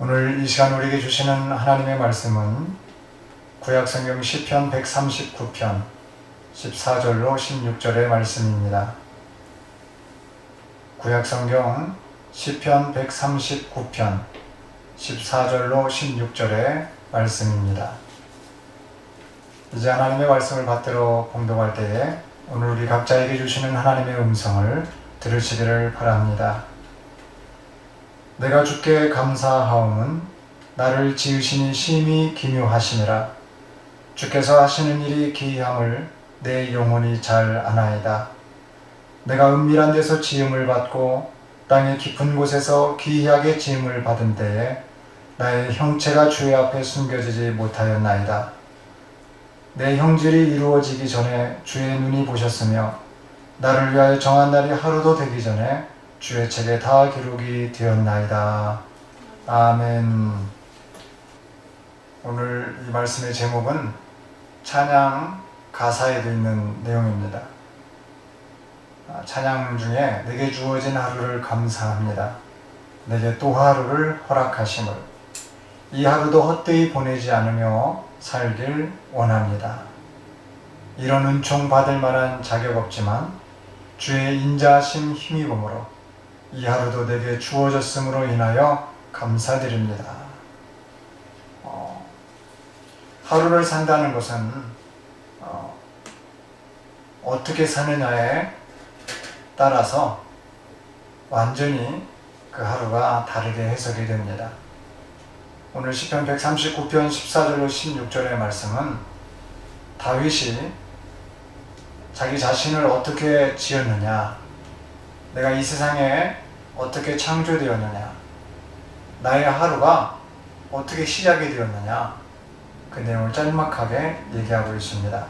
오늘 이 시간 우리에게 주시는 하나님의 말씀은 구약성경 시편 139편 14절로 16절의 말씀입니다. 구약성경 시편 139편 14절로 16절의 말씀입니다. 이제 하나님의 말씀을 받들어 봉독할 때에 오늘 우리 각자에게 주시는 하나님의 음성을 들으시기를 바랍니다. 내가 주께 감사하옴은 나를 지으시니 심히 기묘하시니라. 주께서 하시는 일이 기이함을 내 영혼이 잘 아나이다. 내가 은밀한 데서 지음을 받고 땅의 깊은 곳에서 기이하게 지음을 받은 때에 나의 형체가 주의 앞에 숨겨지지 못하였나이다. 내 형질이 이루어지기 전에 주의 눈이 보셨으며 나를 위하여 정한 날이 하루도 되기 전에 주의 책에 다 기록이 되었나이다. 아멘. 오늘 이 말씀의 제목은 찬양 가사에도 있는 내용입니다. 찬양 중에 내게 주어진 하루를 감사합니다. 내게 또 하루를 허락하심을, 이 하루도 헛되이 보내지 않으며 살길 원합니다. 이런 은총 받을 만한 자격 없지만 주의 인자하심 힘입음으로 이 하루도 내게 주어졌음으로 인하여 감사드립니다. 하루를 산다는 것은 어떻게 사느냐에 따라서 완전히 그 하루가 다르게 해석이 됩니다. 오늘 시편 139편 14절로 16절의 말씀은 다윗이 자기 자신을 어떻게 지었느냐, 내가 이 세상에 어떻게 창조되었느냐, 나의 하루가 어떻게 시작이 되었느냐, 그 내용을 짤막하게 얘기하고 있습니다.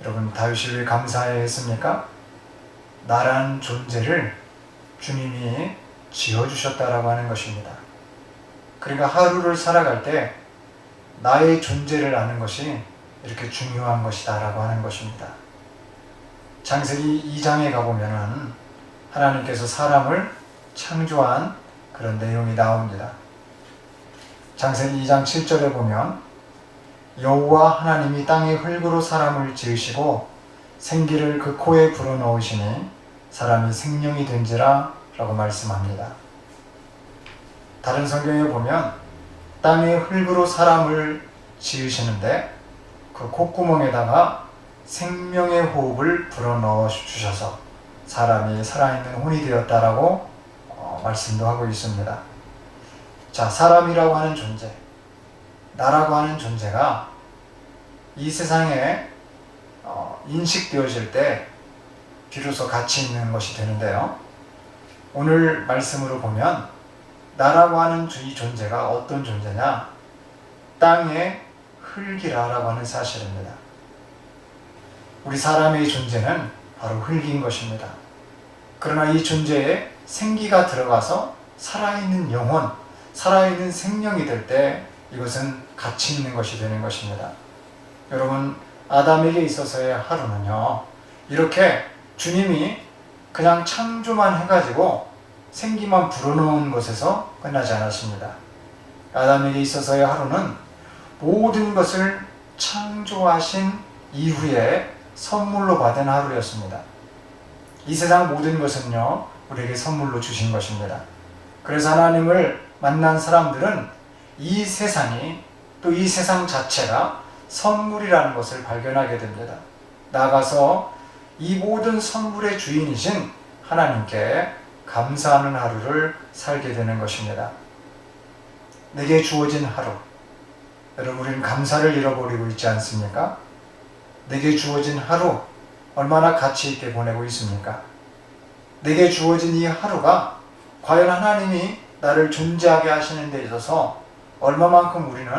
여러분, 다윗이 왜 감사해야 했습니까? 나란 존재를 주님이 지어주셨다라고 하는 것입니다. 그러니까 하루를 살아갈 때 나의 존재를 아는 것이 이렇게 중요한 것이다 라고 하는 것입니다. 창세기 2장에 가보면은 하나님께서 사람을 창조한 그런 내용이 나옵니다. 창세기 2장 7절에 보면 여호와 하나님이 땅의 흙으로 사람을 지으시고 생기를 그 코에 불어넣으시니 사람이 생명이 된지라 라고 말씀합니다. 다른 성경에 보면 땅의 흙으로 사람을 지으시는데 그 콧구멍에다가 생명의 호흡을 불어넣어 주셔서 사람이 살아있는 혼이 되었다라고 말씀도 하고 있습니다. 자, 사람이라고 하는 존재, 나라고 하는 존재가 이 세상에 인식되어질 때 비로소 가치 있는 것이 되는데요. 오늘 말씀으로 보면 나라고 하는 이 존재가 어떤 존재냐? 땅의 흙이라고 하는 사실입니다. 우리 사람의 존재는 바로 흙인 것입니다. 그러나 이 존재에 생기가 들어가서 살아있는 영혼, 살아있는 생명이 될 때 이것은 가치 있는 것이 되는 것입니다. 여러분, 아담에게 있어서의 하루는요, 이렇게 주님이 그냥 창조만 해가지고 생기만 불어넣은 것에서 끝나지 않았습니다. 아담에게 있어서의 하루는 모든 것을 창조하신 이후에 선물로 받은 하루였습니다. 이 세상 모든 것은요, 우리에게 선물로 주신 것입니다. 그래서 하나님을 만난 사람들은 이 세상이, 또 이 세상 자체가 선물이라는 것을 발견하게 됩니다. 나아가서 이 모든 선물의 주인이신 하나님께 감사하는 하루를 살게 되는 것입니다. 내게 주어진 하루, 여러분, 우리는 감사를 잃어버리고 있지 않습니까? 내게 주어진 하루 얼마나 가치 있게 보내고 있습니까? 내게 주어진 이 하루가 과연 하나님이 나를 존재하게 하시는 데 있어서 얼마만큼 우리는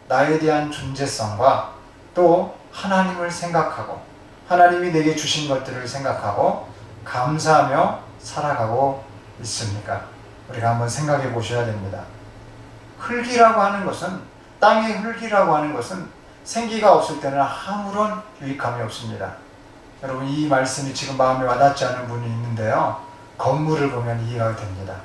나에 대한 존재성과 또 하나님을 생각하고 하나님이 내게 주신 것들을 생각하고 감사하며 살아가고 있습니까? 우리가 한번 생각해 보셔야 됩니다. 흙이라고 하는 것은, 땅의 흙이라고 하는 것은 생기가 없을 때는 아무런 유익함이 없습니다. 여러분, 이 말씀이 지금 마음에 와닿지 않은 분이 있는데요, 건물을 보면 이해가 됩니다.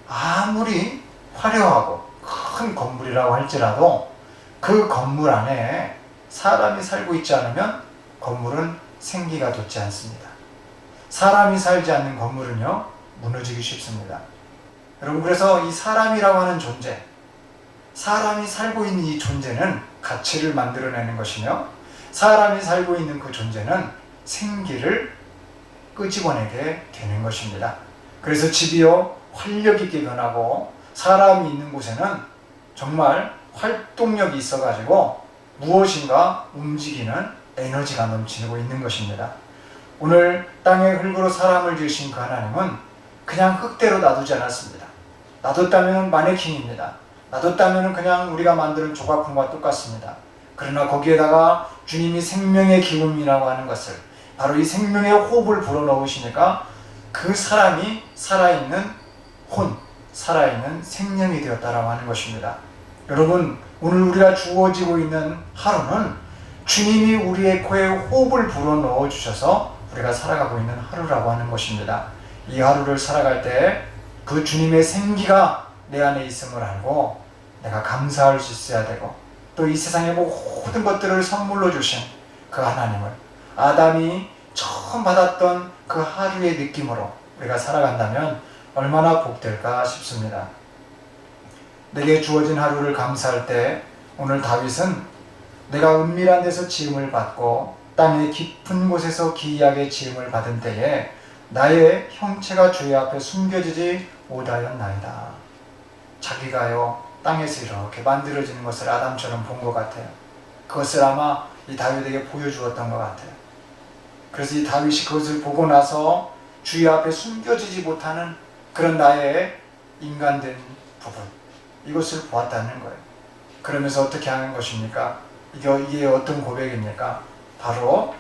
아무리 화려하고 큰 건물이라고 할지라도 그 건물 안에 사람이 살고 있지 않으면 건물은 생기가 돋지 않습니다. 사람이 살지 않는 건물은요, 무너지기 쉽습니다. 여러분, 그래서 이 사람이라고 하는 존재, 사람이 살고 있는 이 존재는 가치를 만들어내는 것이며, 사람이 살고 있는 그 존재는 생기를 끄집어내게 되는 것입니다. 그래서 집이요, 활력 있게 변하고, 사람이 있는 곳에는 정말 활동력이 있어가지고 무엇인가 움직이는 에너지가 넘치고 있는 것입니다. 오늘 땅의 흙으로 사람을 지으신 그 하나님은 그냥 흙대로 놔두지 않았습니다. 놔뒀다면 마네킹입니다. 놔뒀다면 그냥 우리가 만드는 조각품과 똑같습니다. 그러나 거기에다가 주님이 생명의 기운이라고 하는 것을, 바로 이 생명의 호흡을 불어넣으시니까 그 사람이 살아있는 혼, 살아있는 생명이 되었다라고 하는 것입니다. 여러분, 오늘 우리가 주어지고 있는 하루는 주님이 우리의 코에 호흡을 불어넣어 주셔서 우리가 살아가고 있는 하루라고 하는 것입니다. 이 하루를 살아갈 때 그 주님의 생기가 내 안에 있음을 알고 내가 감사할 수 있어야 되고, 또 이 세상의 모든 것들을 선물로 주신 그 하나님을 아담이 처음 받았던 그 하루의 느낌으로 우리가 살아간다면 얼마나 복될까 싶습니다. 내게 주어진 하루를 감사할 때 오늘 다윗은 내가 은밀한 데서 지음을 받고 땅의 깊은 곳에서 기이하게 지음을 받은 때에 나의 형체가 주의 앞에 숨겨지지 못하였나이다. 자기가요, 땅에서 이렇게 만들어지는 것을 아담처럼 본 것 같아요. 그것을 아마 이 다윗에게 보여주었던 것 같아요. 그래서 이 다윗이 그것을 보고 나서 주의 앞에 숨겨지지 못하는 그런 나의 인간된 부분, 이것을 보았다는 거예요. 그러면서 어떻게 하는 것입니까? 이게 어떤 고백입니까? 바로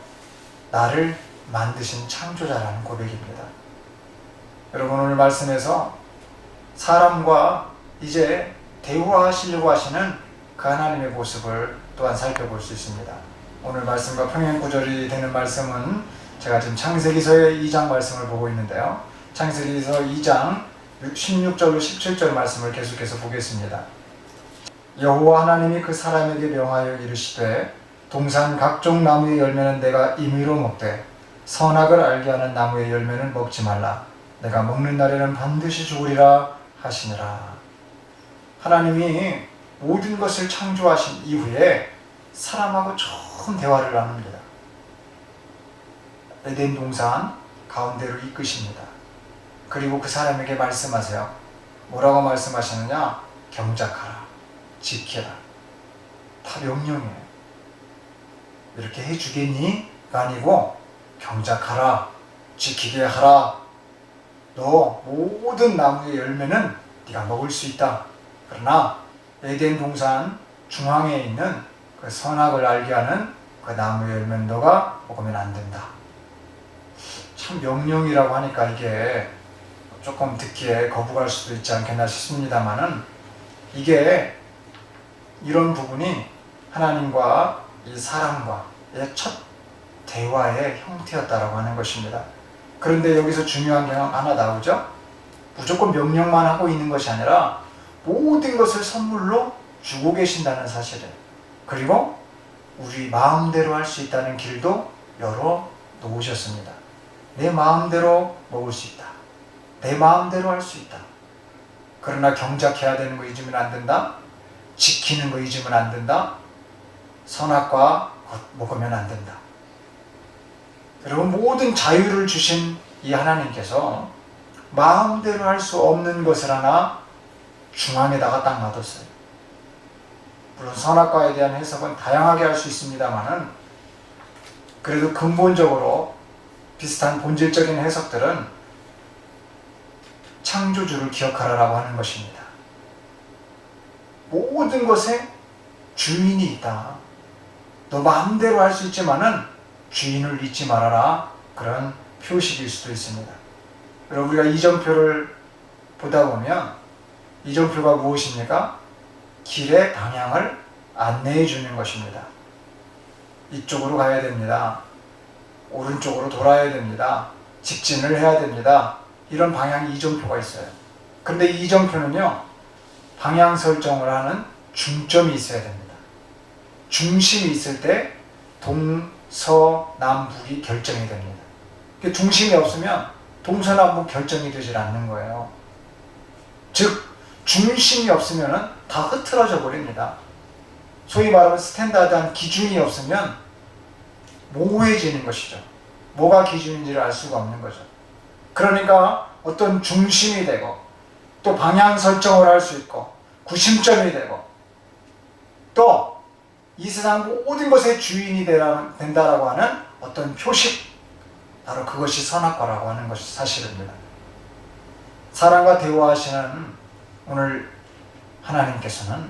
나를 만드신 창조자라는 고백입니다. 여러분, 오늘 말씀에서 사람과 이제 대화하시려고 하시는 그 하나님의 모습을 또한 살펴볼 수 있습니다. 오늘 말씀과 평행구절이 되는 말씀은 제가 지금 창세기서의 2장 말씀을 보고 있는데요. 창세기서 2장 16절로 17절 말씀을 계속해서 보겠습니다. 여호와 하나님이 그 사람에게 명하여 이르시되 동산 각종 나무의 열매는 내가 임의로 먹되 선악을 알게 하는 나무의 열매는 먹지 말라. 내가 먹는 날에는 반드시 죽으리라 하시니라. 하나님이 모든 것을 창조하신 이후에 사람하고 처음 대화를 나눕니다. 에덴 동산 가운데로 이끄십니다. 그리고 그 사람에게 말씀하세요. 뭐라고 말씀하시느냐? 경작하라, 지키라. 다 명령이에요. 이렇게 해주겠니? 가 아니고 경작하라, 지키게 하라. 너 모든 나무의 열매는 네가 먹을 수 있다. 그러나 에덴 동산 중앙에 있는 그 선악을 알게 하는 그 나무의 열매는 너가 먹으면 안 된다. 참 명령이라고 하니까 이게 조금 듣기에 거부갈 수도 있지 않겠나 싶습니다만은, 이게 이런 부분이 하나님과 이 사람과의 첫 대화의 형태였다라고 하는 것입니다. 그런데 여기서 중요한 게 하나 나오죠. 무조건 명령만 하고 있는 것이 아니라 모든 것을 선물로 주고 계신다는 사실을, 그리고 우리 마음대로 할 수 있다는 길도 열어 놓으셨습니다. 내 마음대로 먹을 수 있다. 내 마음대로 할 수 있다. 그러나 경작해야 되는 거 잊으면 안 된다. 지키는 거 잊으면 안 된다. 선악과 먹으면 안 된다. 여러분, 모든 자유를 주신 이 하나님께서 마음대로 할 수 없는 것을 하나 중앙에다가 딱 놔뒀어요. 물론 선악과에 대한 해석은 다양하게 할 수 있습니다만은, 그래도 근본적으로 비슷한 본질적인 해석들은 창조주를 기억하라라고 하는 것입니다. 모든 것에 주인이 있다. 너 마음대로 할 수 있지만은 주인을 잊지 말아라. 그런 표식일 수도 있습니다. 여러분, 우리가 이정표를 보다 보면 이정표가 무엇입니까? 길의 방향을 안내해 주는 것입니다. 이쪽으로 가야 됩니다. 오른쪽으로 돌아야 됩니다. 직진을 해야 됩니다. 이런 방향 이정표가 있어요. 그런데 이 이정표는요, 방향 설정을 하는 중점이 있어야 됩니다. 중심이 있을 때 동서남북이 결정이 됩니다. 중심이 없으면 동서남북 결정이 되질 않는 거예요. 즉 중심이 없으면 다 흐트러져 버립니다. 소위 말하면 스탠다드한 기준이 없으면 모호해지는 것이죠. 뭐가 기준인지를 알 수가 없는 거죠. 그러니까 어떤 중심이 되고 또 방향 설정을 할 수 있고 구심점이 되고 또 이 세상 모든 것의 주인이 된다라고 하는 어떤 표식, 바로 그것이 선악과라고 하는 것이 사실입니다. 사람과 대화하시는 오늘 하나님께서는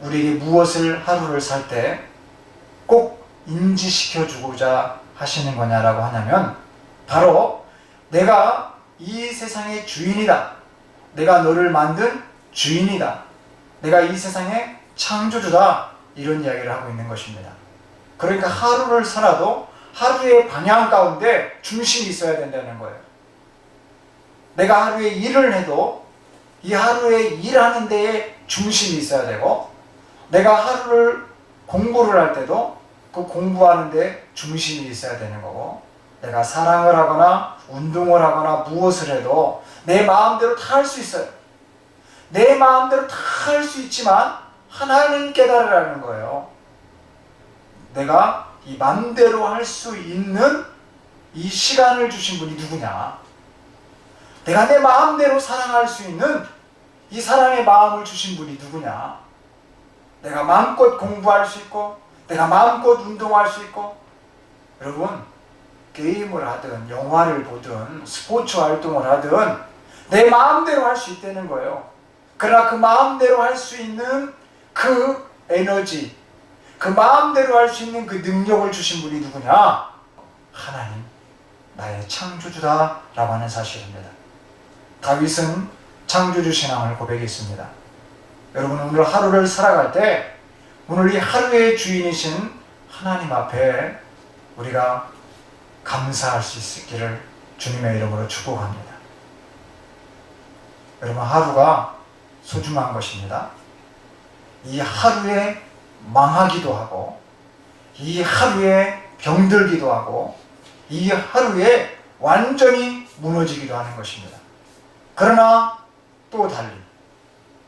우리에게 무엇을 하루를 살 때 꼭 인지시켜 주고자 하시는 거냐라고 하냐면 바로 내가 이 세상의 주인이다. 내가 너를 만든 주인이다. 내가 이 세상의 창조주다. 이런 이야기를 하고 있는 것입니다. 그러니까 하루를 살아도 하루의 방향 가운데 중심이 있어야 된다는 거예요. 내가 하루에 일을 해도 이 하루에 일하는 데에 중심이 있어야 되고, 내가 하루를 공부를 할 때도 그 공부하는 데 중심이 있어야 되는 거고, 내가 사랑을 하거나 운동을 하거나 무엇을 해도 내 마음대로 다 할 수 있어요. 내 마음대로 다 할 수 있지만 하나는 깨달으라는 거예요. 내가 이 마음대로 할 수 있는 이 시간을 주신 분이 누구냐? 내가 내 마음대로 사랑할 수 있는 이 사랑의 마음을 주신 분이 누구냐? 내가 마음껏 공부할 수 있고, 내가 마음껏 운동할 수 있고, 여러분, 게임을 하든 영화를 보든 스포츠 활동을 하든 내 마음대로 할 수 있다는 거예요. 그러나 그 마음대로 할 수 있는 그 에너지, 그 마음대로 할 수 있는 그 능력을 주신 분이 누구냐? 하나님, 나의 창조주다 라고 하는 사실입니다. 다윗은 창조주 신앙을 고백했습니다. 여러분, 오늘 하루를 살아갈 때 오늘 이 하루의 주인이신 하나님 앞에 우리가 감사할 수 있기를 주님의 이름으로 축복합니다. 여러분, 하루가 소중한 것입니다. 이 하루에 망하기도 하고, 이 하루에 병들기도 하고, 이 하루에 완전히 무너지기도 하는 것입니다. 그러나 또 달리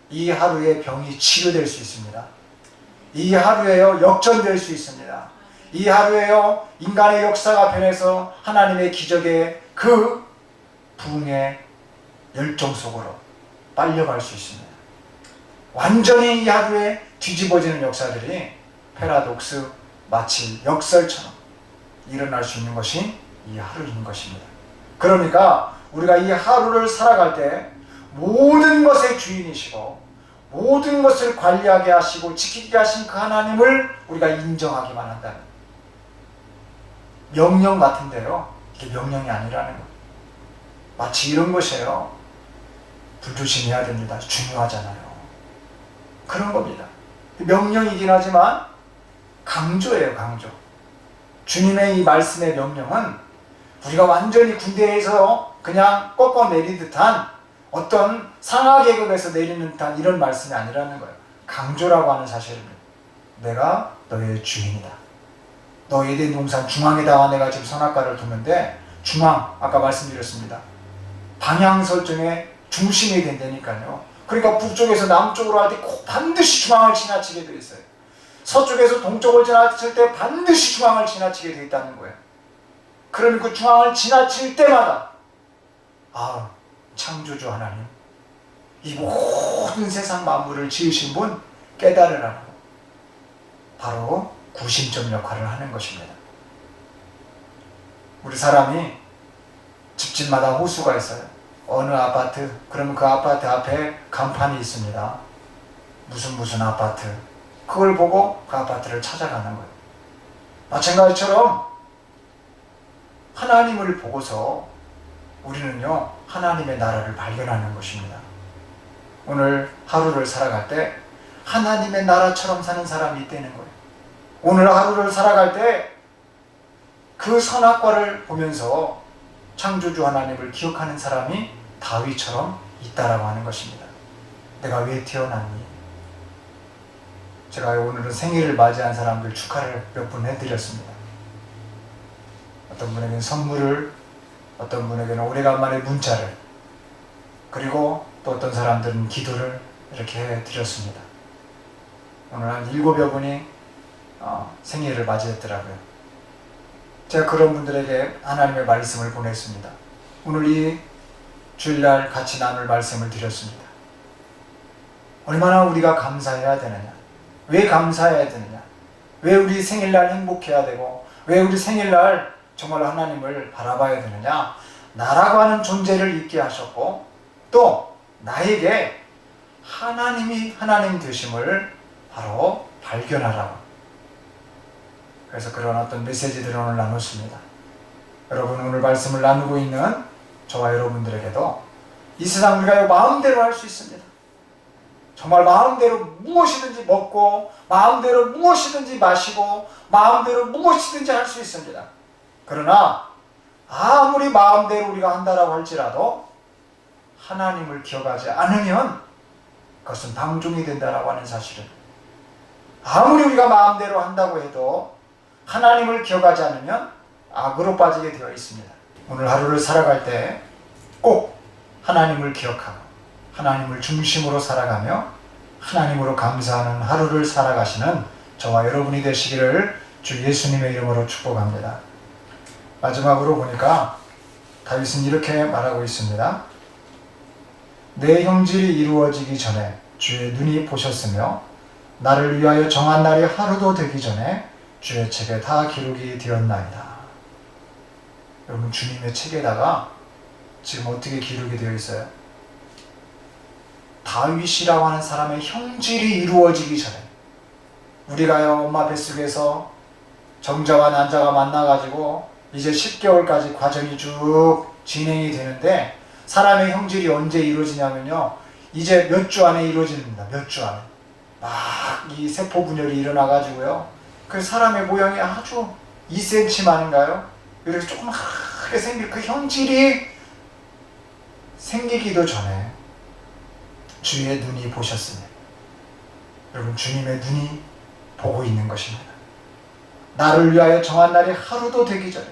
이 하루에 병이 치료될 수 있습니다. 이 하루에요 역전될 수 있습니다. 이 하루에요 인간의 역사가 변해서 하나님의 기적의 그 부흥의 열정 속으로 빨려갈 수 있습니다. 완전히 이 하루에 뒤집어지는 역사들이 패러독스, 마치 역설처럼 일어날 수 있는 것이 이 하루인 것입니다. 그러니까 우리가 이 하루를 살아갈 때 모든 것의 주인이시고 모든 것을 관리하게 하시고 지키게 하신 그 하나님을 우리가 인정하기만 한다는, 명령 같은데요, 이게 명령이 아니라는 것. 마치 이런 것이에요. 불조심해야 됩니다. 중요하잖아요. 그런 겁니다. 명령이긴 하지만 강조예요, 강조. 주님의 이 말씀의 명령은 우리가 완전히 군대에서 그냥 꺾어내린 듯한 어떤 상하계급에서 내리는 듯한 이런 말씀이 아니라는 거예요. 강조라고 하는 사실입니다. 내가 너의 주인이다. 너 에덴 동산 중앙에다가 내가 지금 선악과를 두는데, 중앙, 아까 말씀드렸습니다. 방향 설정의 중심이 된다니까요. 그러니까 북쪽에서 남쪽으로 할 때 꼭 반드시 중앙을 지나치게 되어 있어요. 서쪽에서 동쪽을 지나칠 때 반드시 중앙을 지나치게 되어 있다는 거예요. 그러면 그 중앙을 지나칠 때마다 창조주 하나님, 이 모든 세상 만물을 지으신 분 깨달으라고, 바로 구심점 역할을 하는 것입니다. 우리 사람이 집집마다 호수가 있어요. 어느 아파트, 그러면 그 아파트 앞에 간판이 있습니다. 무슨 아파트. 그걸 보고 그 아파트를 찾아가는 거예요. 마찬가지처럼 하나님을 보고서 우리는요 하나님의 나라를 발견하는 것입니다. 오늘 하루를 살아갈 때 하나님의 나라처럼 사는 사람이 있다는 거예요. 오늘 하루를 살아갈 때 그 선악과를 보면서 창조주 하나님을 기억하는 사람이 다윗처럼 있다라고 하는 것입니다. 내가 왜 태어났니? 제가 오늘은 생일을 맞이한 사람들 축하를 몇 분 해드렸습니다. 어떤 분에게는 선물을, 어떤 분에게는 오래간만에 문자를, 그리고 또 어떤 사람들은 기도를 이렇게 해드렸습니다. 오늘 한 7여 분이 생일을 맞이했더라고요. 제가 그런 분들에게 하나님의 말씀을 보냈습니다. 오늘 이 주일날 같이 나눌 말씀을 드렸습니다. 얼마나 우리가 감사해야 되느냐? 왜 감사해야 되느냐? 왜 우리 생일날 행복해야 되고, 왜 우리 생일날 정말 하나님을 바라봐야 되느냐? 나라고 하는 존재를 있게 하셨고, 또 나에게 하나님이 하나님 되심을 바로 발견하라고. 그래서 그런 어떤 메시지들을 오늘 나눴습니다. 여러분, 오늘 말씀을 나누고 있는 저와 여러분들에게도 이 세상 우리가 마음대로 할 수 있습니다. 정말 마음대로 무엇이든지 먹고, 마음대로 무엇이든지 마시고, 마음대로 무엇이든지 할 수 있습니다. 그러나 아무리 마음대로 우리가 한다라고 할지라도 하나님을 기억하지 않으면 그것은 방종이 된다라고 하는 사실은, 아무리 우리가 마음대로 한다고 해도 하나님을 기억하지 않으면 악으로 빠지게 되어 있습니다. 오늘 하루를 살아갈 때 꼭 하나님을 기억하고 하나님을 중심으로 살아가며 하나님으로 감사하는 하루를 살아가시는 저와 여러분이 되시기를 주 예수님의 이름으로 축복합니다. 마지막으로 보니까 다윗은 이렇게 말하고 있습니다. 내 형질이 이루어지기 전에 주의 눈이 보셨으며 나를 위하여 정한 날이 하루도 되기 전에 주의 책에 다 기록이 되었나이다. 여러분, 주님의 책에다가 지금 어떻게 기록이 되어 있어요? 다윗이라고 하는 사람의 형질이 이루어지기 전에, 우리가요 엄마 뱃속에서 정자와 난자가 만나가지고 이제 10개월까지 과정이 쭉 진행이 되는데, 사람의 형질이 언제 이루어지냐면요, 이제 몇 주 안에 이루어집니다. 몇 주 안에 막 이 세포 분열이 일어나가지고요, 그 사람의 모양이 아주 2cm만인가요? 이렇게 조그맣게 생길 그 형질이 생기기도 전에 주의 눈이 보셨으니, 여러분, 주님의 눈이 보고 있는 것입니다. 나를 위하여 정한 날이 하루도 되기 전에,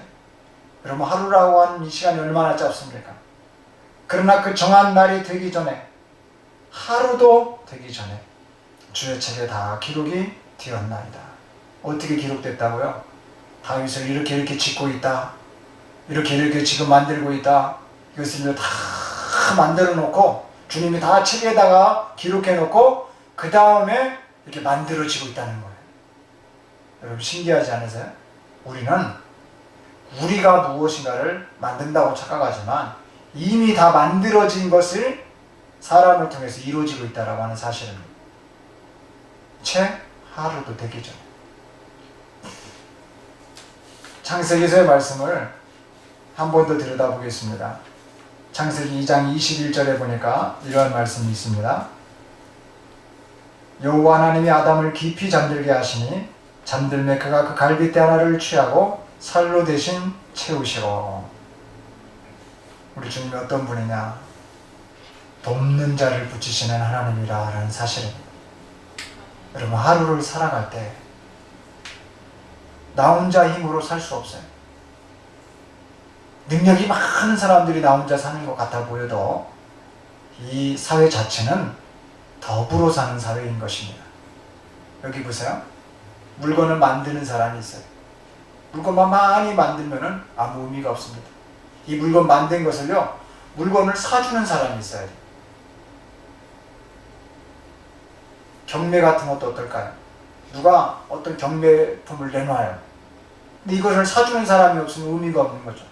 여러분, 하루라고 하는 이 시간이 얼마나 짧습니까? 그러나 그 정한 날이 되기 전에, 하루도 되기 전에 주의 책에 다 기록이 되었나이다. 어떻게 기록됐다고요? 다윗을 이렇게 짓고 있다, 이렇게 지금 만들고 있다, 이것을 다 만들어 놓고 주님이 다 책에다가 기록해 놓고 그 다음에 이렇게 만들어지고 있다는 거예요. 여러분, 신기하지 않으세요? 우리는 우리가 무엇인가를 만든다고 착각하지만 이미 다 만들어진 것을 사람을 통해서 이루어지고 있다고 하는 사실입니다. 채 하루도 되기 전에. 창세기서의 말씀을 한 번 더 들여다보겠습니다. 창세기 2장 21절에 보니까 이러한 말씀이 있습니다. 여호와 하나님이 아담을 깊이 잠들게 하시니 잠들매 그가 그 갈빗대 하나를 취하고 살로 대신 채우시고. 우리 주님이 어떤 분이냐? 돕는 자를 붙이시는 하나님이라는 사실입니다. 여러분, 하루를 살아갈 때 나 혼자 힘으로 살 수 없어요. 능력이 많은 사람들이 나 혼자 사는 것 같아 보여도 이 사회 자체는 더불어 사는 사회인 것입니다. 여기 보세요. 물건을 만드는 사람이 있어요. 물건만 많이 만들면 아무 의미가 없습니다. 이 물건 만든 것을요, 물건을 사주는 사람이 있어야 돼요. 경매 같은 것도 어떨까요? 누가 어떤 경매품을 내놔요. 근데 이것을 사주는 사람이 없으면 의미가 없는 거죠.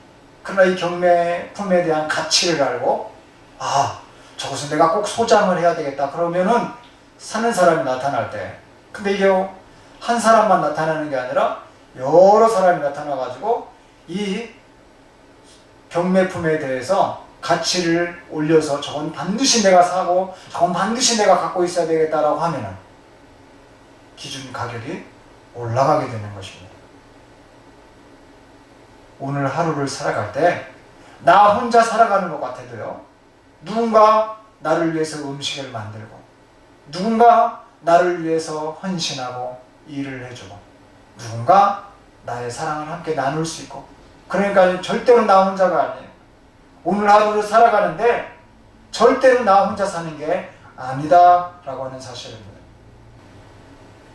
그러나 이 경매품에 대한 가치를 알고, 저것은 내가 꼭 소장을 해야 되겠다, 그러면은 사는 사람이 나타날 때, 근데 이게 한 사람만 나타나는 게 아니라 여러 사람이 나타나가지고 이 경매품에 대해서 가치를 올려서 저건 반드시 내가 사고 저건 반드시 내가 갖고 있어야 되겠다라고 하면은 기준 가격이 올라가게 되는 것입니다. 오늘 하루를 살아갈 때 나 혼자 살아가는 것 같아도요, 누군가 나를 위해서 음식을 만들고 누군가 나를 위해서 헌신하고 일을 해주고, 누군가 나의 사랑을 함께 나눌 수 있고, 그러니까 절대로 나 혼자가 아니에요. 오늘 하루를 살아가는데 절대로 나 혼자 사는 게 아니다 라고 하는 사실입니다.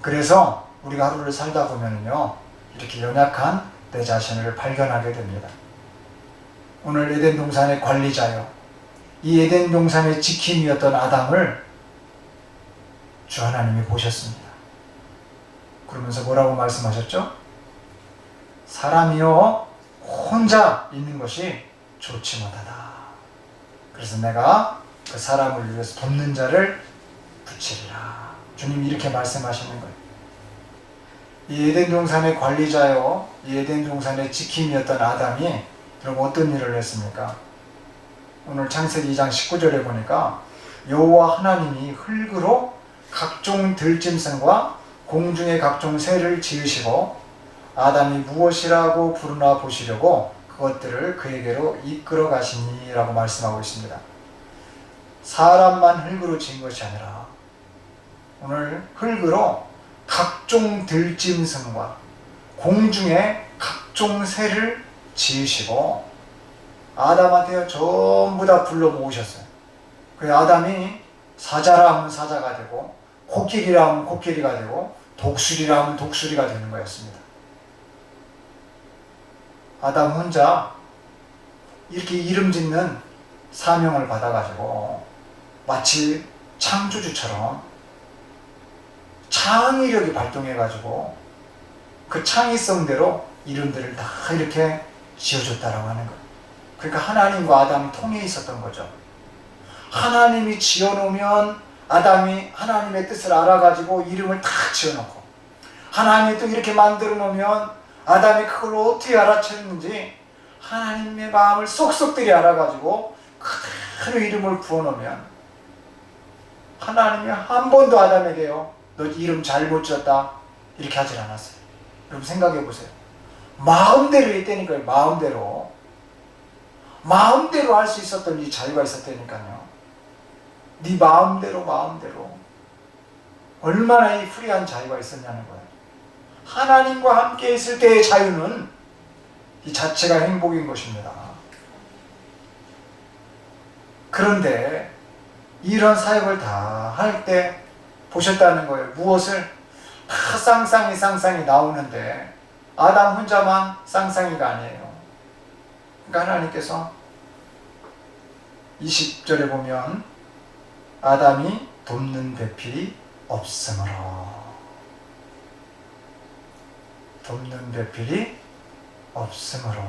그래서 우리가 하루를 살다 보면요, 이렇게 연약한 내 자신을 발견하게 됩니다. 오늘 에덴 동산의 관리자요, 이 에덴 동산의 지킴이었던 아담을 주 하나님이 보셨습니다. 그러면서 뭐라고 말씀하셨죠? 사람이요 혼자 있는 것이 좋지 못하다. 그래서 내가 그 사람을 위해서 돕는 자를 붙이리라. 주님이 이렇게 말씀하시는 거예요. 이 에덴 동산의 관리자요, 이 에덴 동산의 지킴이었던 아담이 그럼 어떤 일을 했습니까? 오늘 창세기 2장 19절에 보니까 여호와 하나님이 흙으로 각종 들짐승과 공중의 각종 새를 지으시고 아담이 무엇이라고 부르나 보시려고 그것들을 그에게로 이끌어 가시니라고 말씀하고 있습니다. 사람만 흙으로 지은 것이 아니라 오늘 흙으로 각종 들짐승과 공중의 각종 새를 지으시고 아담한테 전부 다 불러 모으셨어요. 그 아담이 사자라 하면 사자가 되고, 코끼리라 하면 코끼리가 되고, 독수리라 하면 독수리가 되는 거였습니다. 아담 혼자 이렇게 이름 짓는 사명을 받아가지고 마치 창조주처럼 창의력이 발동해가지고 그 창의성대로 이름들을 다 이렇게 지어줬다라고 하는 거예요. 그러니까 하나님과 아담이 통해 있었던 거죠. 하나님이 지어놓으면 아담이 하나님의 뜻을 알아가지고 이름을 다 지어놓고, 하나님이 또 이렇게 만들어 놓으면 아담이 그걸 어떻게 알아챘는지 하나님의 마음을 쏙쏙들이 알아가지고 그대로 이름을 부어놓으면, 하나님이 한 번도 아담에게요, 너 이름 잘못 지었다 이렇게 하질 않았어요. 여러분 생각해 보세요. 마음대로 했다니까요. 마음대로 할 수 있었던 이 자유가 있었다니까요. 네 마음대로 얼마나 이 프리한 자유가 있었냐는 거예요. 하나님과 함께 있을 때의 자유는 이 자체가 행복인 것입니다. 그런데 이런 사역을 다 할 때 보셨다는 거예요. 무엇을 다 쌍쌍이 나오는데 아담 혼자만 쌍쌍이가 아니에요. 그러니까 하나님께서 20절에 보면 아담이 돕는 배필이 없으므로, 돕는 배필이 없으므로.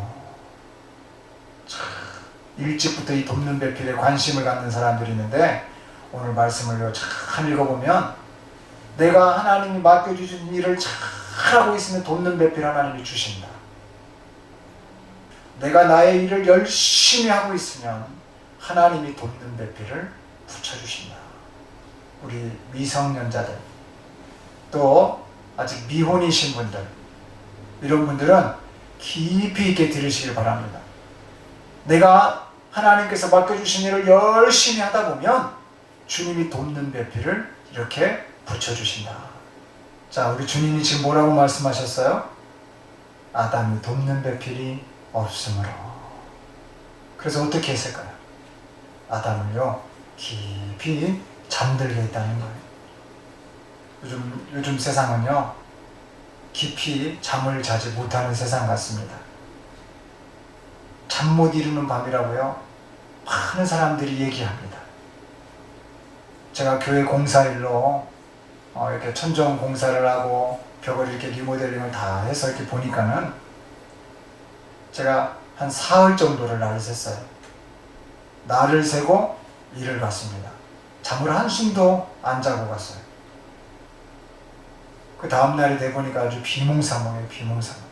일찍부터 이 돕는 배필에 관심을 갖는 사람들이 있는데 오늘 말씀을 잘 읽어보면 내가 하나님이 맡겨주신 일을 잘하고 있으면 돕는 배필 하나님이 주신다. 내가 나의 일을 열심히 하고 있으면 하나님이 돕는 배필을 붙여주신다. 우리 미성년자들, 또 아직 미혼이신 분들, 이런 분들은 깊이 있게 들으시길 바랍니다. 내가 하나님께서 맡겨주신 일을 열심히 하다 보면 주님이 돕는 배필을 이렇게 붙여주신다. 자, 우리 주님이 지금 뭐라고 말씀하셨어요? 아담이 돕는 배필이 없으므로. 그래서 어떻게 했을까요? 아담을요 깊이 잠들게 했다는 거예요. 요즘 세상은요 깊이 잠을 자지 못하는 세상 같습니다. 잠 못 이루는 밤이라고요 많은 사람들이 얘기합니다. 제가 교회 공사일로 이렇게 천정 공사를 하고 벽을 이렇게 리모델링을 다 해서 이렇게 보니까는 제가 한 사흘 정도를 날을 샜어요. 날을 새고 일을 갔습니다. 잠을 한숨도 안 자고 갔어요. 그 다음날이 돼보니까 아주 비몽사몽이에요. 비몽사몽.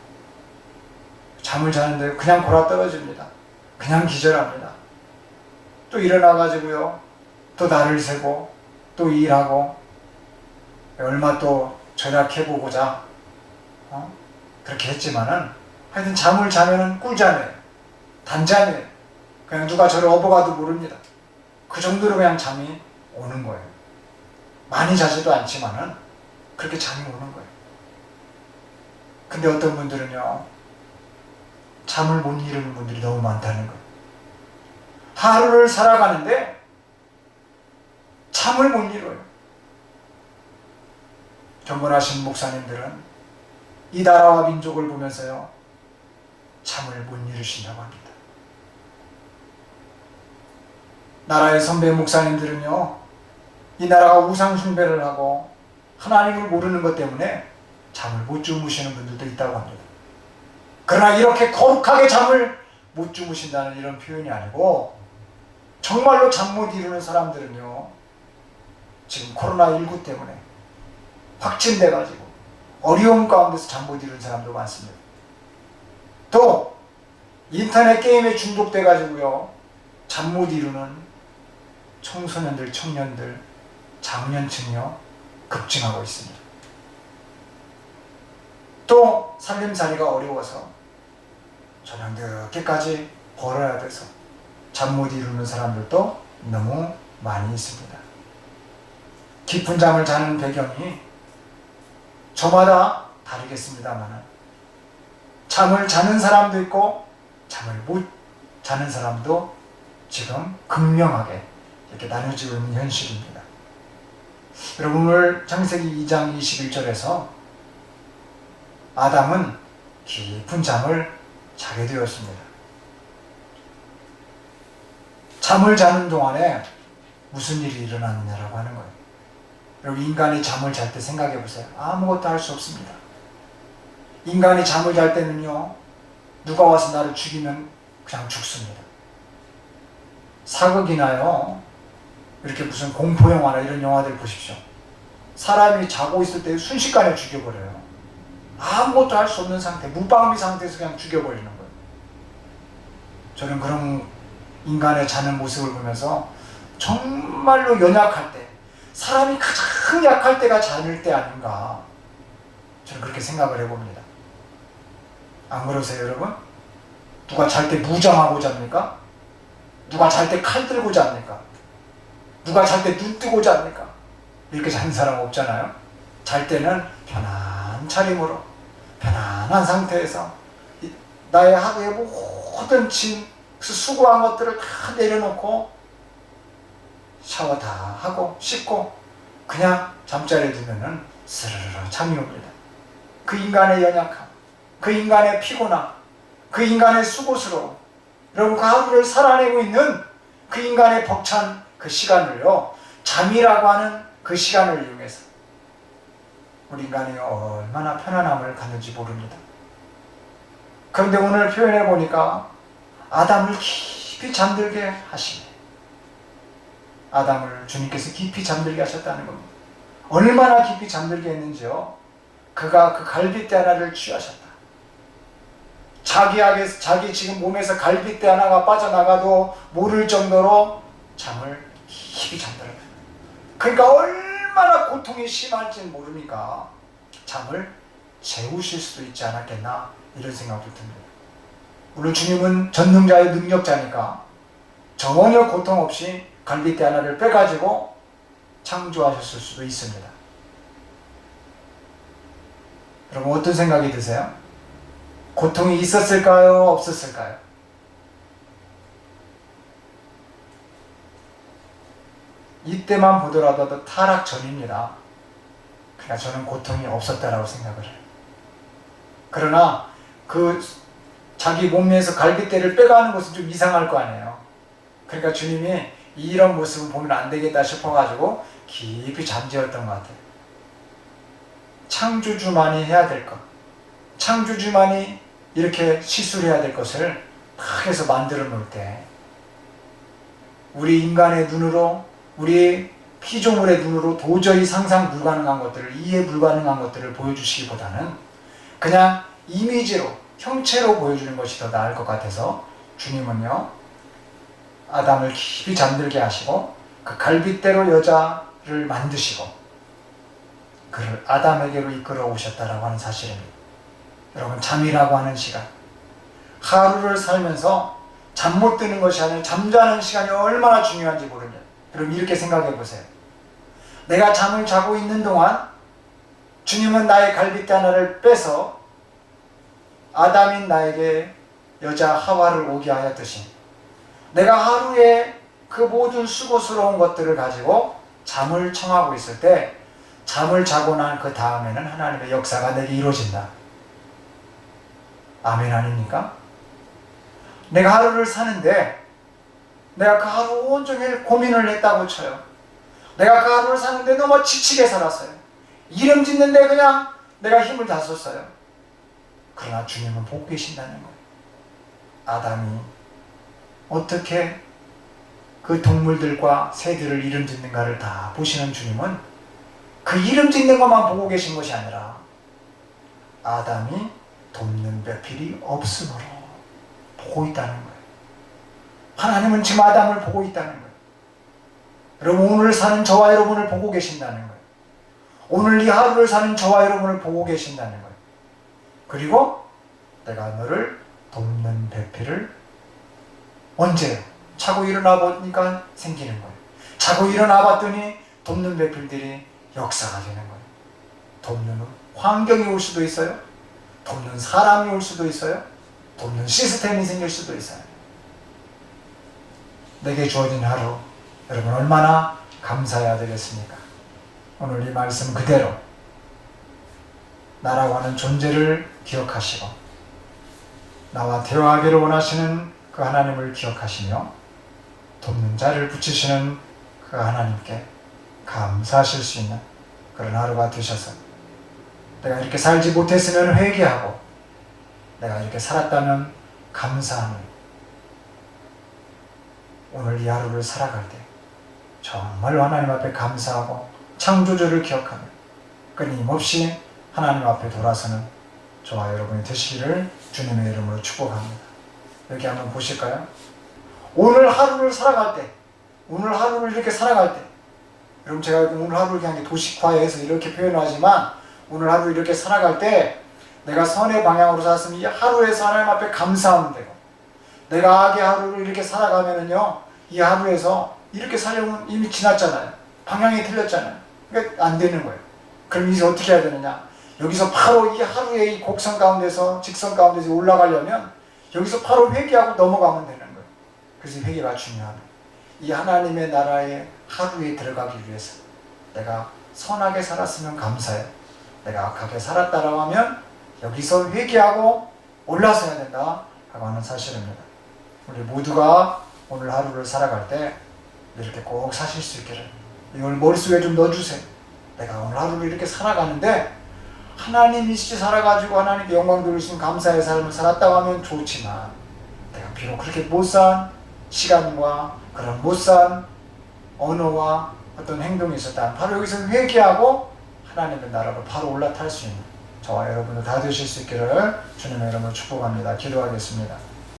잠을 자는데 그냥 골아 떨어집니다. 그냥 기절합니다. 또 일어나가지고요 또 날을 새고 또 일하고, 얼마 또 절약해보고자 그렇게 했지만은 하여튼 잠을 자면은 꿀잠이에요. 단잠이에요. 그냥 누가 저를 업어가도 모릅니다. 그 정도로 그냥 잠이 오는 거예요. 많이 자지도 않지만은 그렇게 잠이 오는 거예요. 근데 어떤 분들은요, 잠을 못 이루는 분들이 너무 많다는 거예요. 하루를 살아가는데 잠을 못 이뤄요. 경건하신 목사님들은 이 나라와 민족을 보면서요, 잠을 못 이루신다고 합니다. 나라의 선배 목사님들은요, 이 나라가 우상 숭배를 하고 하나님을 모르는 것 때문에 잠을 못 주무시는 분들도 있다고 합니다. 그러나 이렇게 거룩하게 잠을 못 주무신다는 이런 표현이 아니고, 정말로 잠 못 이루는 사람들은요, 지금 코로나19 때문에 확진돼가지고 어려움 가운데서 잠 못 이루는 사람도 많습니다. 또 인터넷 게임에 중독돼가지고요, 잠 못 이루는 청소년들, 청년들, 장년층이요, 급증하고 있습니다. 또 살림살이가 어려워서 저녁 늦게까지 벌어야 돼서 잠 못 이루는 사람들도 너무 많이 있습니다. 깊은 잠을 자는 배경이 저마다 다르겠습니다만, 잠을 자는 사람도 있고 잠을 못 자는 사람도 지금 극명하게 이렇게 나눠지고 있는 현실입니다. 여러분, 오늘 창세기 2장 21절에서 아담은 깊은 잠을 자게 되었습니다. 잠을 자는 동안에 무슨 일이 일어났느냐라고 하는 거예요. 여러분, 인간이 잠을 잘 때 생각해 보세요. 아무것도 할 수 없습니다. 인간이 잠을 잘 때는요, 누가 와서 나를 죽이면 그냥 죽습니다. 사극이나요, 이렇게 무슨 공포영화나 이런 영화들 보십시오. 사람이 자고 있을 때 순식간에 죽여버려요. 아무것도 할 수 없는 상태, 무방비 상태에서 그냥 죽여버리는 거예요. 저는 그런 인간의 자는 모습을 보면서 정말로 연약할 때, 사람이 가장 약할 때가 잠일 때 아닌가, 저는 그렇게 생각을 해봅니다. 안 그러세요, 여러분? 누가 잘 때 무장하고 잡니까? 누가 잘 때 칼 들고 잡니까? 누가 잘 때 눈 뜨고 잡니까? 이렇게 자는 사람 없잖아요. 잘 때는 편한 차림으로, 편안한 상태에서 나의 하루의 모든 짐, 수고한 것들을 다 내려놓고 샤워 다 하고 씻고 그냥 잠자리에 들면은 스르르 잠이 옵니다. 그 인간의 연약함, 그 인간의 피곤함, 그 인간의 수고스러움, 여러분, 그 하루를 살아내고 있는 그 인간의 벅찬 그 시간을요, 잠이라고 하는 그 시간을 이용해서 우리 인간이 얼마나 편안함을 갖는지 모릅니다. 그런데 오늘 표현해 보니까 아담을 깊이 잠들게 하시네. 아담을 주님께서 깊이 잠들게 하셨다는 겁니다. 얼마나 깊이 잠들게 했는지요, 그가 그 갈빗대 하나를 취하셨다. 자기 지금 몸에서 갈빗대 하나가 빠져나가도 모를 정도로 잠을 깊이 잠들어요. 그러니까 얼마나 고통이 심할지는 모르니까 잠을 재우실 수도 있지 않았겠나, 이런 생각도 듭니다. 물론 주님은 전능자의 능력자니까 전혀 고통 없이 갈빗대 하나를 빼가지고 창조하셨을 수도 있습니다. 여러분, 어떤 생각이 드세요? 고통이 있었을까요? 없었을까요? 이때만 보더라도 타락 전입니다. 그러니까 저는 고통이 없었다라고 생각을 해요. 그러나 그 자기 몸에서 갈빗대를 빼가는 것은 좀 이상할 거 아니에요. 그러니까 주님이 이런 모습을 보면 안 되겠다 싶어가지고 깊이 잠재웠던 것 같아요. 창조주만이 해야 될 것, 창조주만이 이렇게 시술해야 될 것을 딱 해서 만들어 놓을 때, 우리 인간의 눈으로, 우리 피조물의 눈으로 도저히 상상 불가능한 것들을, 이해 불가능한 것들을 보여주시기보다는 그냥 이미지로, 형체로 보여주는 것이 더 나을 것 같아서 주님은요, 아담을 깊이 잠들게 하시고 그 갈빗대로 여자를 만드시고 그를 아담에게로 이끌어 오셨다라고 하는 사실입니다. 여러분, 잠이라고 하는 시간, 하루를 살면서 잠 못 드는 것이 아니라 잠자는 시간이 얼마나 중요한지 모르냐. 여러분, 이렇게 생각해 보세요. 내가 잠을 자고 있는 동안 주님은 나의 갈빗대 하나를 빼서 아담인 나에게 여자 하와를 오게 하였듯이 내가 하루에 그 모든 수고스러운 것들을 가지고 잠을 청하고 있을 때 잠을 자고 난 그 다음에는 하나님의 역사가 내게 이루어진다. 아멘 아닙니까? 내가 하루를 사는데 내가 그 하루 온종일 고민을 했다고 쳐요. 내가 그 하루를 사는데 너무 지치게 살았어요. 이름 짓는데 그냥 내가 힘을 다 썼어요. 그러나 주님은 보고 계신다는 거예요. 아담이 어떻게 그 동물들과 새들을 이름 짓는가를 다 보시는 주님은 그 이름 짓는 것만 보고 계신 것이 아니라 아담이 돕는 배필이 없으므로 보고 있다는 거예요. 하나님은 지금 아담을 보고 있다는 거예요. 여러분, 오늘 사는 저와 여러분을 보고 계신다는 거예요. 오늘 이 하루를 사는 저와 여러분을 보고 계신다는 거예요. 그리고 내가 너를 돕는 배필을 언제? 자고 일어나 보니까 생기는 거예요. 자고 일어나 봤더니 돕는 배필들이 역사가 되는 거예요. 돕는 환경이 올 수도 있어요. 돕는 사람이 올 수도 있어요. 돕는 시스템이 생길 수도 있어요. 내게 주어진 하루, 여러분 얼마나 감사해야 되겠습니까? 오늘 이 말씀 그대로 나라고 하는 존재를 기억하시고 나와 대화하기를 원하시는 그 하나님을 기억하시며 돕는 자를 붙이시는 그 하나님께 감사하실 수 있는 그런 하루가 되셔서 내가 이렇게 살지 못했으면 회개하고 내가 이렇게 살았다면 감사하는 오늘 이 하루를 살아갈 때 정말 하나님 앞에 감사하고 창조주를 기억하며 끊임없이 하나님 앞에 돌아서는 저와 여러분이 되시기를 주님의 이름으로 축복합니다. 여기 한번 보실까요? 오늘 하루를 살아갈 때, 오늘 하루를 이렇게 살아갈 때, 여러분 제가 오늘 하루를 그냥 도식화해서 이렇게 표현하지만 오늘 하루 이렇게 살아갈 때 내가 선의 방향으로 살았으면 이 하루에서 하나님 앞에 감사하면 되고 내가 악의 하루를 이렇게 살아가면은요 이 하루에서 이렇게 살려면 이미 지났잖아요. 방향이 틀렸잖아요. 그러니까 안 되는 거예요. 그럼 이제 어떻게 해야 되느냐? 여기서 바로 이 하루의 이 곡선 가운데서 직선 가운데서 올라가려면 여기서 바로 회개하고 넘어가면 되는 거예요. 그래서 회개가 중요합니다. 이 하나님의 나라의 하루에 들어가기 위해서 내가 선하게 살았으면 감사해. 내가 악하게 살았다라고 하면 여기서 회개하고 올라서야 된다 하고 하는 사실입니다. 우리 모두가 오늘 하루를 살아갈 때 이렇게 꼭 사실 수 있기를 이걸 머릿속에 좀 넣어주세요. 내가 오늘 하루를 이렇게 살아가는데 하나님이시지 살아가지고 하나님께 영광 돌리신 감사의 삶을 살았다고 하면 좋지만 내가 비록 그렇게 못산 시간과 그런 못산 언어와 어떤 행동이 있었다. 바로 여기서 회개하고 하나님의 나라로 바로 올라탈 수 있는 저와 여러분들 다 되실 수 있기를 주님의 이름으로 축복합니다. 기도하겠습니다.